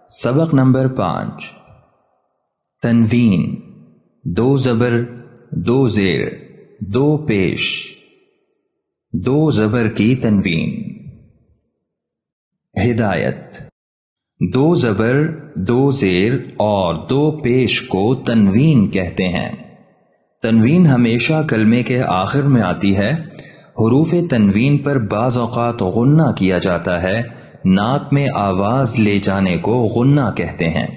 سبق نمبر 5 تنوین، 2 زبر، 2 زیر، 2 پیش، 2 زبر کی تنوین۔ ہدایت: 2 زبر، 2 زیر اور 2 پیش کو تنوین کہتے ہیں۔ تنوین ہمیشہ کلمے کے آخر میں آتی ہے۔ حروف تنوین پر بعض اوقات غنہ کیا جاتا ہے۔ ناک میں آواز لے جانے کو غنہ کہتے ہیں۔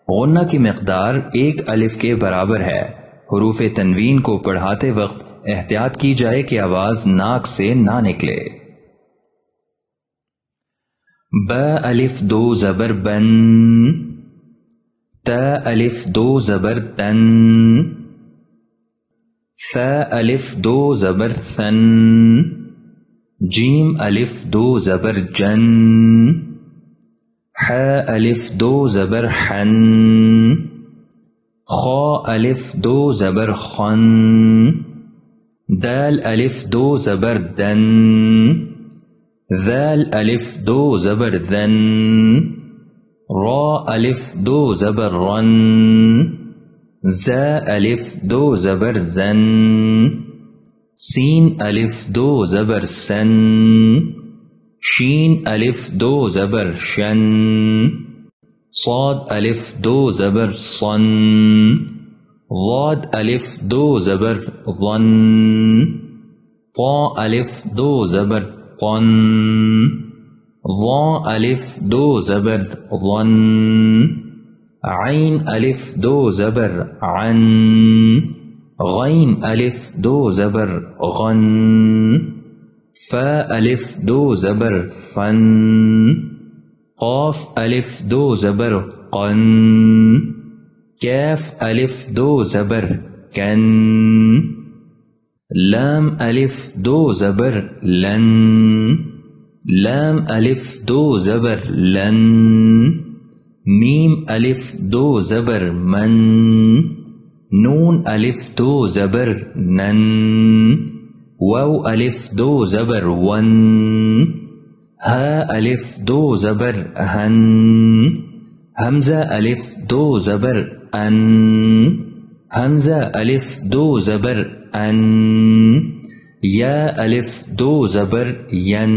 غنہ کی مقدار 1 الف کے برابر ہے۔ حروف تنوین کو پڑھاتے وقت احتیاط کی جائے کہ آواز ناک سے نہ نکلے۔ ب الف 2 زبر بن، ت الف 2 زبر تن، ث الف 2 زبر ثن، جیم الف 2 زبر جن، ح الف 2 زبر حن، خ الف 2 زبر خن، دال الف 2 زبر دن، ذال الف 2 زبر ذن، را الف 2 زبر رن، ز الف 2 زبر زن، سین الف 2 زبر سن، شین الف 2 زبر شن، صاد الف 2 زبر صن، ضاد الف 2 زبر ظن، طا الف 2 زبر قن، ظا الف 2 زبر ظن، عین الف 2 زبر عن، غین الف 2 زبر غن، فا الف 2 زبر فن، قاف الف 2 زبر قن، کیف الف 2 زبر کن، لام الف 2 زبر لن، لام الف 2 زبر لن، میم الف 2 زبر من، نون الف 2 زبر نن، واو الف 2 زبر ون، ہا الف 2 زبر ہن، حمزہ الف 2 زبر ان، حمزہ الف 2 زبر ان، یا الف 2 زبر ین۔